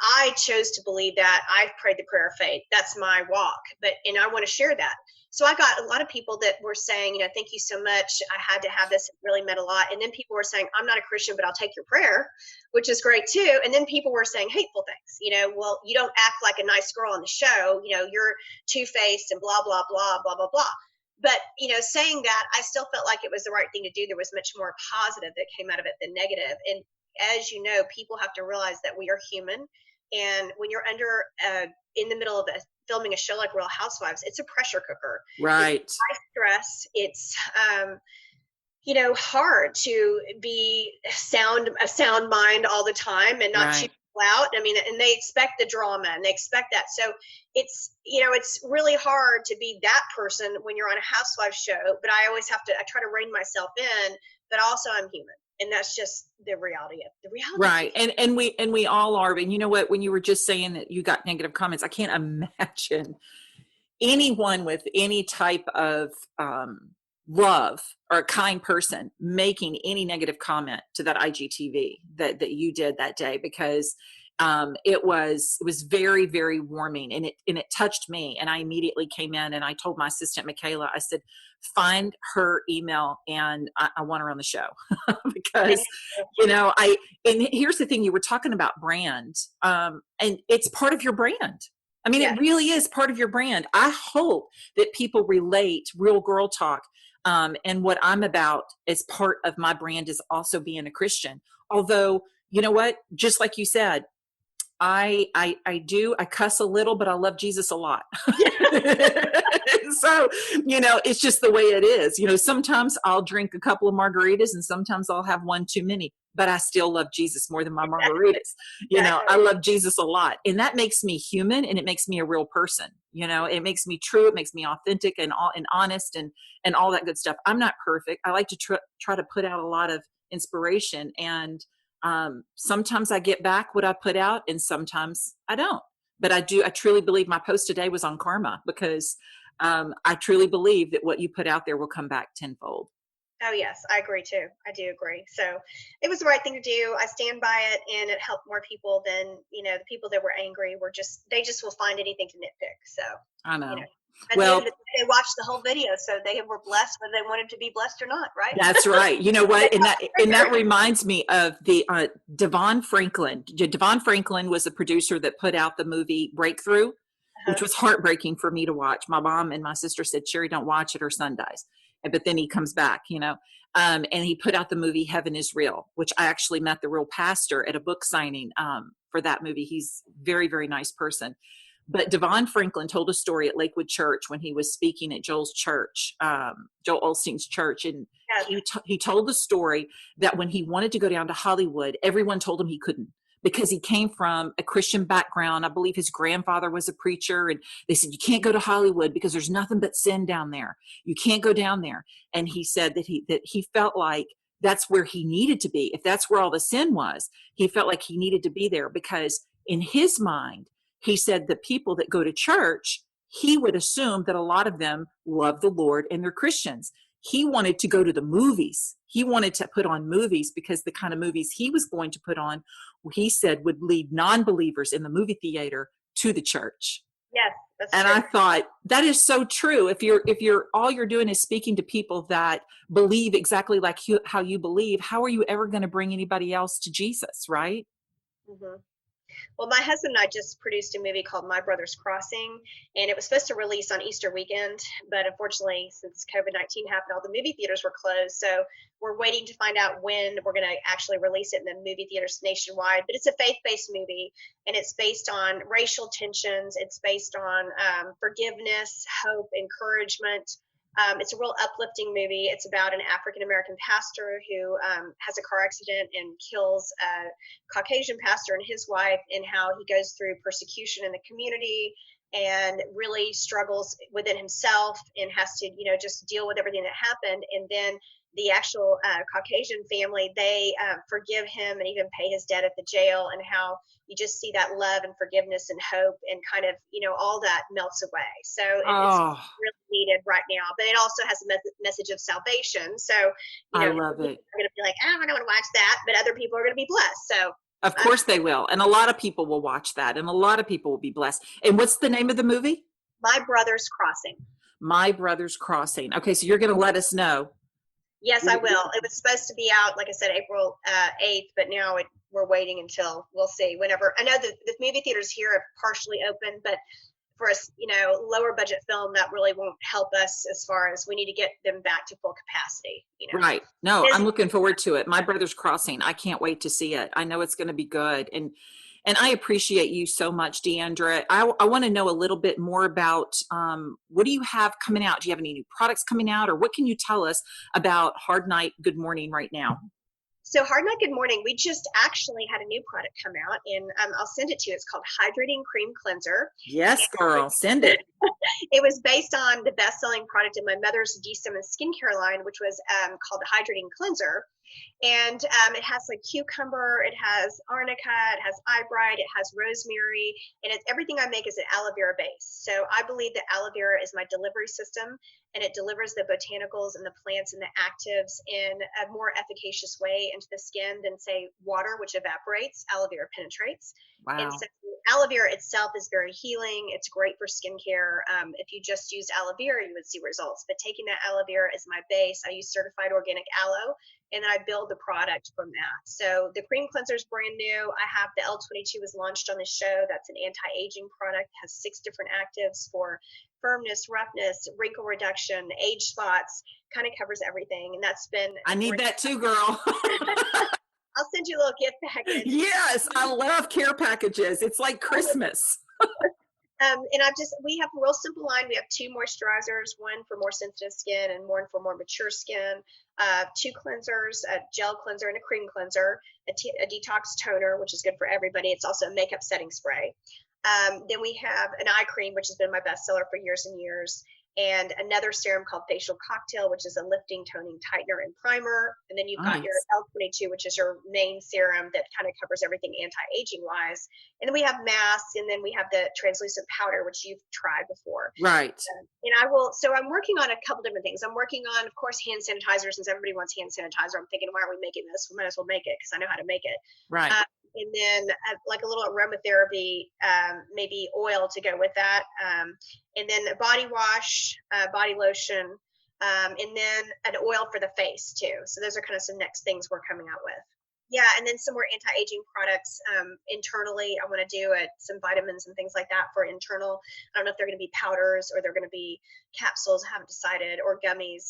I chose to believe that. I prayed the prayer of faith. That's my walk. And I want to share that. So I got a lot of people that were saying, thank you so much. I had to have this. It really meant a lot. And then people were saying, I'm not a Christian, but I'll take your prayer, which is great too. And then people were saying hateful things, well, you don't act like a nice girl on the show. You're two-faced and blah, blah, blah, blah, blah, blah. But, saying that, I still felt like it was the right thing to do. There was much more positive that came out of it than negative. And as you know, people have to realize that we are human. And when you're in the middle of filming a show like Real Housewives, it's a pressure cooker. Right. It's high stress. It's, hard to be a sound mind all the time and not cheap out. I mean, and they expect the drama and they expect that. So it's, it's really hard to be that person when you're on a housewife show, but I always I try to rein myself in, but also I'm human. And that's just the reality of Right. And we all are. And you know what, when you were just saying that you got negative comments, I can't imagine anyone with any type of love or a kind person making any negative comment to that IGTV that you did that day, because it was very, very warming, and it touched me. And I immediately came in and I told my assistant Michaela, I said, find her email and I want her on the show. Because and here's the thing, you were talking about brand, and it's part of your brand. I mean, It really is part of your brand. I hope that people relate Real Girl Talk, and what I'm about as part of my brand is also being a Christian. Although, you know what, just like you said, I cuss a little, but I love Jesus a lot. So, it's just the way it is. Sometimes I'll drink a couple of margaritas and sometimes I'll have one too many, but I still love Jesus more than my margaritas. I love Jesus a lot, and that makes me human, and it makes me a real person. It makes me true. It makes me authentic and honest and all that good stuff. I'm not perfect. I like to try to put out a lot of inspiration, and sometimes I get back what I put out and sometimes I don't. But I truly believe my post today was on karma, because I truly believe that what you put out there will come back tenfold. Oh, yes, I agree too. I do agree. So it was the right thing to do. I stand by it, and it helped more people than, the people that were angry they just will find anything to nitpick. So I know. Well, they watched the whole video, so they were blessed whether they wanted to be blessed or not, right? That's right. You know what? And that reminds me of the Devon Franklin. Devon Franklin was the producer that put out the movie Breakthrough, which was heartbreaking for me to watch. My mom and my sister said, Cherie, don't watch it, her son dies. But then he comes back, and he put out the movie Heaven is Real, which I actually met the real pastor at a book signing for that movie. He's a very, very nice person. But Devon Franklin told a story at Lakewood Church when he was speaking at Joel's church, Joel Osteen's church. And he told the story that when he wanted to go down to Hollywood, everyone told him he couldn't, because he came from a Christian background. I believe his grandfather was a preacher, and they said, you can't go to Hollywood because there's nothing but sin down there. You can't go down there. And he said that he felt like that's where he needed to be. If that's where all the sin was, he felt like he needed to be there, because in his mind, he said the people that go to church, he would assume that a lot of them love the Lord and they're Christians. He wanted to go to the movies. He wanted to put on movies, because the kind of movies he was going to put on, he said, would lead non-believers in the movie theater to the church. Yes, that's and true. I thought that is so true. If you're all you're doing is speaking to people that believe exactly like how you believe, how are you ever going to bring anybody else to Jesus, right? Mm-hmm. Well, my husband and I just produced a movie called My Brother's Crossing, and it was supposed to release on Easter weekend, but unfortunately, since COVID-19 happened, all the movie theaters were closed. So we're waiting to find out when we're going to actually release it in the movie theaters nationwide. But it's a faith-based movie, and it's based on racial tensions. It's based on forgiveness, hope, encouragement. It's a real uplifting movie. It's about an African-American pastor who has a car accident and kills a Caucasian pastor and his wife, and how he goes through persecution in the community and really struggles within himself and has to, just deal with everything that happened. And then the actual Caucasian family, they forgive him and even pay his debt at the jail, and how you just see that love and forgiveness and hope and kind of, all that melts away. So it's really needed right now, but it also has a message of salvation. So, I love it. Are going to be like, I don't want to watch that, but other people are going to be blessed. So of course they will. And a lot of people will watch that, and a lot of people will be blessed. And what's the name of the movie? My Brother's Crossing. My Brother's Crossing. Okay. So you're going to let us know. Yes, I will. It was supposed to be out, like I said, April 8th, but now we're waiting until, we'll see, whenever. I know that the movie theaters here are partially open, but for a lower budget film, that really won't help us, as far as we need to get them back to full capacity. Right. No, I'm looking forward to it. My Brother's Crossing. I can't wait to see it. I know it's going to be good. And I appreciate you so much, D'Andra. I want to know a little bit more about what do you have coming out? Do you have any new products coming out, or what can you tell us about Hard Night, Good Morning right now? So Hard Night Good Morning, we just actually had a new product come out, and I'll send it to you. It's called Hydrating Cream Cleanser. Yes, girl, send it. It was based on the best-selling product in my mother's D. Simmons skincare line, which was called the Hydrating Cleanser. And it has like cucumber, it has arnica, it has eyebright, it has rosemary, and it's everything I make is an aloe vera base. So I believe that aloe vera is my delivery system, and it delivers the botanicals and the plants and the actives in a more efficacious way into the skin than, say, water, which evaporates. Aloe vera penetrates. Wow. And so aloe vera itself is very healing. It's great for skincare. If you just used aloe vera, you would see results. But taking that aloe vera as my base, I use certified organic aloe, and then I build the product from that. So the cream cleanser is brand new. I have the L22 was launched on the show. That's an anti-aging product. It has 6 different actives for firmness, roughness, wrinkle reduction, age spots, kind of covers everything. And that's been I need that too, girl. I'll send you a little gift package. Yes, I love care packages. It's like Christmas. And we have a real simple line. We have 2 moisturizers, one for more sensitive skin and one for more mature skin, 2 cleansers, a gel cleanser and a cream cleanser, a detox toner, which is good for everybody. It's also a makeup setting spray. Then we have an eye cream, which has been my bestseller for years and years, and another serum called Facial Cocktail, which is a lifting, toning, tightener, and primer. And then you've got your L22, which is your main serum that kind of covers everything anti-aging wise. And then we have masks, and then we have the translucent powder, which you've tried before. Right. And so I'm working on a couple different things. I'm working on, of course, hand sanitizer, since everybody wants hand sanitizer. I'm thinking, why are we making this? We might as well make it because I know how to make it. Right. And then like a little aromatherapy, maybe oil to go with that. And then a body wash, body lotion, and then an oil for the face too. So those are kind of some next things we're coming out with. Yeah, and then some more anti-aging products internally. I want to do some vitamins and things like that for internal. I don't know if they're going to be powders or they're going to be capsules. I haven't decided, or gummies.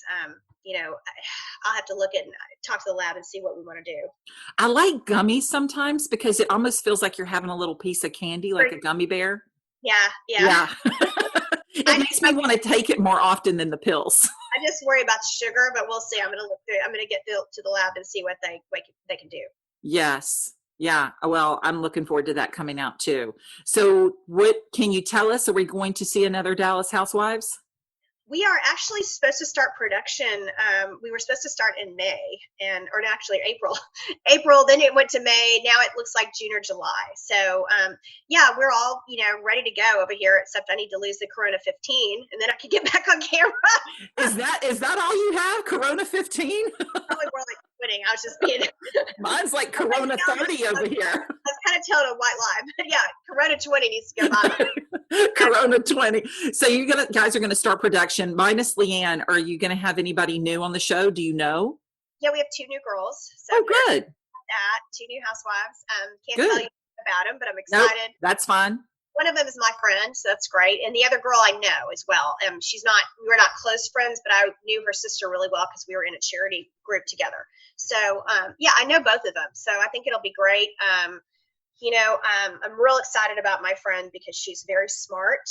I'll have to look at and talk to the lab and see what we want to do. I like gummies sometimes because it almost feels like you're having a little piece of candy, like a gummy bear. Yeah. It makes me want to take it more often than the pills. I just worry about the sugar, but we'll see. I'm going to look through. I'm going to get to the lab and see what they can do. Yes. Yeah. Well, I'm looking forward to that coming out too. So what can you tell us? Are we going to see another Dallas Housewives? We are actually supposed to start production. We were supposed to start in May actually April. Then it went to May. Now it looks like June or July. So we're all, ready to go over here, except I need to lose the Corona 15 and then I can get back on camera. Is that all you have? Corona 15? Probably more like 20. I was just being. Mine's like Corona 30 over here. I was kind of telling a white lie, but yeah, Corona 20 needs to go by. Corona 20. So you guys are going to start production. Minus Leanne, are you going to have anybody new on the show? Do you know? Yeah, we have 2 new girls. So good. 2 new housewives. Can't good. tell you about them, but I'm excited. Nope, that's fine. One of them is my friend, so that's great. And the other girl I know as well. We were not close friends, but I knew her sister really well because we were in a charity group together. So I know both of them. So I think it'll be great. I'm real excited about my friend because she's very smart.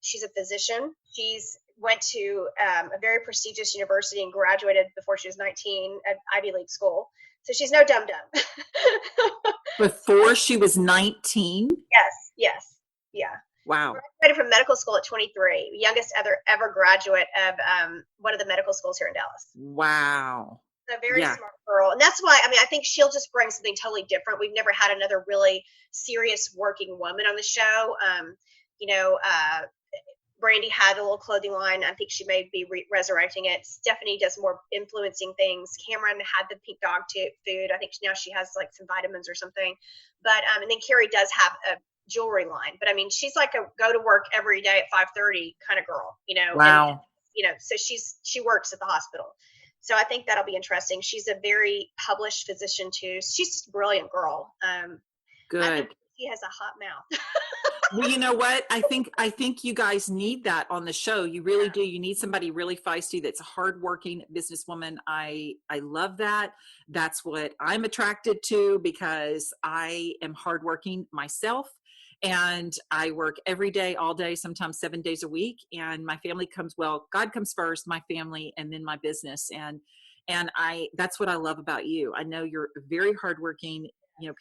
She's a physician. She's went to a very prestigious university and graduated before she was 19 at Ivy League school. So she's no dum-dum. Before she was 19? Yes. Yeah. Wow. I graduated from medical school at 23, youngest ever graduate of one of the medical schools here in Dallas. Wow. A very smart girl. And that's why, I think she'll just bring something totally different. We've never had another really serious working woman on the show. Brandy had a little clothing line. I think she may be resurrecting it. Stephanie does more influencing things. Cameron had the pink dog food. I think now she has like some vitamins or something. But and then Cherie does have a jewelry line. But she's like a go to work every day at 5:30 kind of girl. Wow. And, so she works at the hospital. So I think that'll be interesting. She's a very published physician too. She's just a brilliant girl. Good. I think she has a hot mouth. Well, you know what? I think you guys need that on the show. You really do. You need somebody really feisty that's a hardworking businesswoman. I love that. That's what I'm attracted to because I am hardworking myself. And I work every day, all day, sometimes 7 days a week. And my family God comes first, my family, and then my business. And And that's what I love about you. I know you're very hardworking.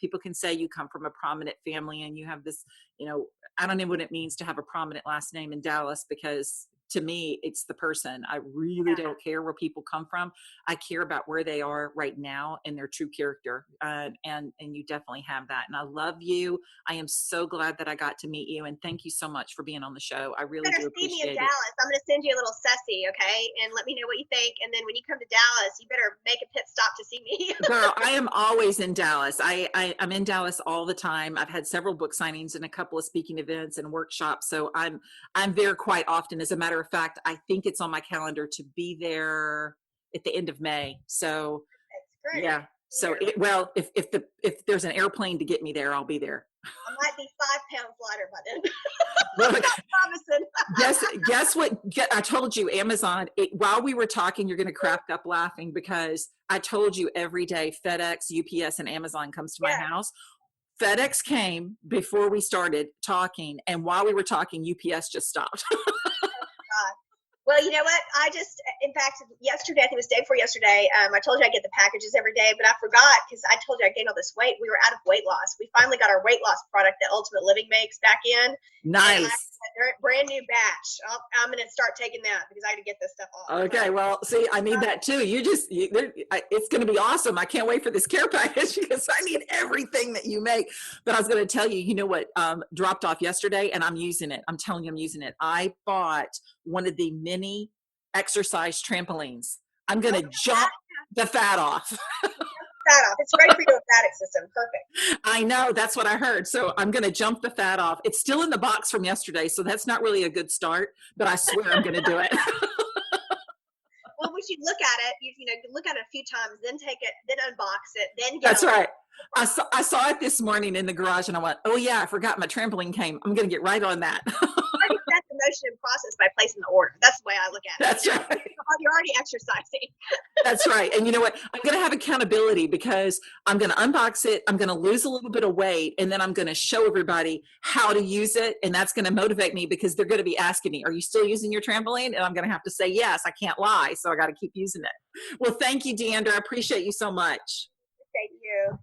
People can say you come from a prominent family and you have this, I don't know what it means to have a prominent last name in Dallas, because to me, it's the person. I really don't care where people come from. I care about where they are right now and their true character. And you definitely have that. And I love you. I am so glad that I got to meet you. And thank you so much for being on the show. I really do appreciate it. See me in Dallas. I'm going to send you a little sussy, okay? And let me know what you think. And then when you come to Dallas, you better make a pit stop to see me. Girl, I am always in Dallas. I'm in Dallas all the time. I've had several book signings and a couple of speaking events and workshops. So I'm there quite often. As a matter of fact, I think it's on my calendar to be there at the end of May. So that's great. Yeah. So if there's an airplane to get me there, I'll be there. I might be 5 pounds lighter by then. Well, I'm not promising. Guess what? I told you, Amazon, while we were talking, you're going to crack up laughing, because I told you every day FedEx, UPS, and Amazon comes to my house. FedEx came before we started talking, and while we were talking, UPS just stopped. Well, you know what? In fact, yesterday, I think it was the day before yesterday, I told you I get the packages every day, but I forgot because I told you I gained all this weight. We were out of weight loss. We finally got our weight loss product that Ultimate Living makes back in. Nice. Brand new batch. I'm going to start taking that because I got to get this stuff off. Okay. Well, see, I need that too. It's going to be awesome. I can't wait for this care package because I need everything that you make. But I was going to tell you, you know what, dropped off yesterday, and I'm using it. I'm telling you, I'm using it. I bought one of the mini exercise trampolines. I'm going to jump the fat off. It's great for your lymphatic system. Perfect. I know. That's what I heard. So I'm going to jump the fat off. It's still in the box from yesterday, so that's not really a good start, but I swear I'm going to do it. Well, we should look at it. Look at it a few times, then take it, then unbox it, then That's right. I saw it this morning in the garage, and I went, oh yeah, I forgot my trampoline came. I'm going to get right on that. That's the motion and process by placing the order. That's the way I look at it. That's right. You're already exercising. That's right. And you know what? I'm going to have accountability because I'm going to unbox it. I'm going to lose a little bit of weight, and then I'm going to show everybody how to use it. And that's going to motivate me because they're going to be asking me, are you still using your trampoline? And I'm going to have to say, yes, I can't lie. So I got to keep using it. Well, thank you, D'Andra. I appreciate you so much. Thank you.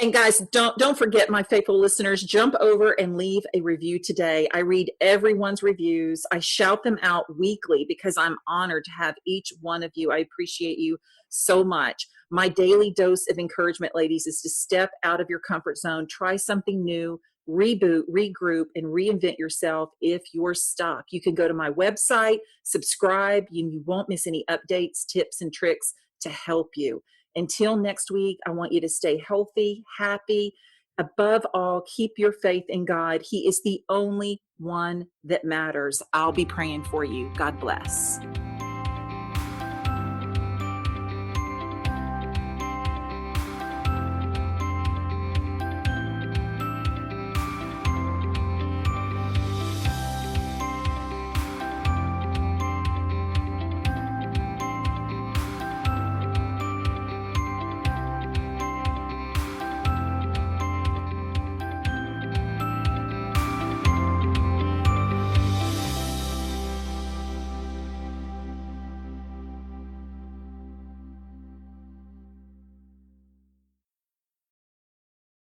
And guys, don't forget, my faithful listeners, jump over and leave a review today. I read everyone's reviews. I shout them out weekly because I'm honored to have each one of you. I appreciate you so much. My daily dose of encouragement, ladies, is to step out of your comfort zone, try something new, reboot, regroup, and reinvent yourself if you're stuck. You can go to my website, subscribe, and you won't miss any updates, tips, and tricks to help you. Until next week, I want you to stay healthy, happy. Above all, keep your faith in God. He is the only one that matters. I'll be praying for you. God bless.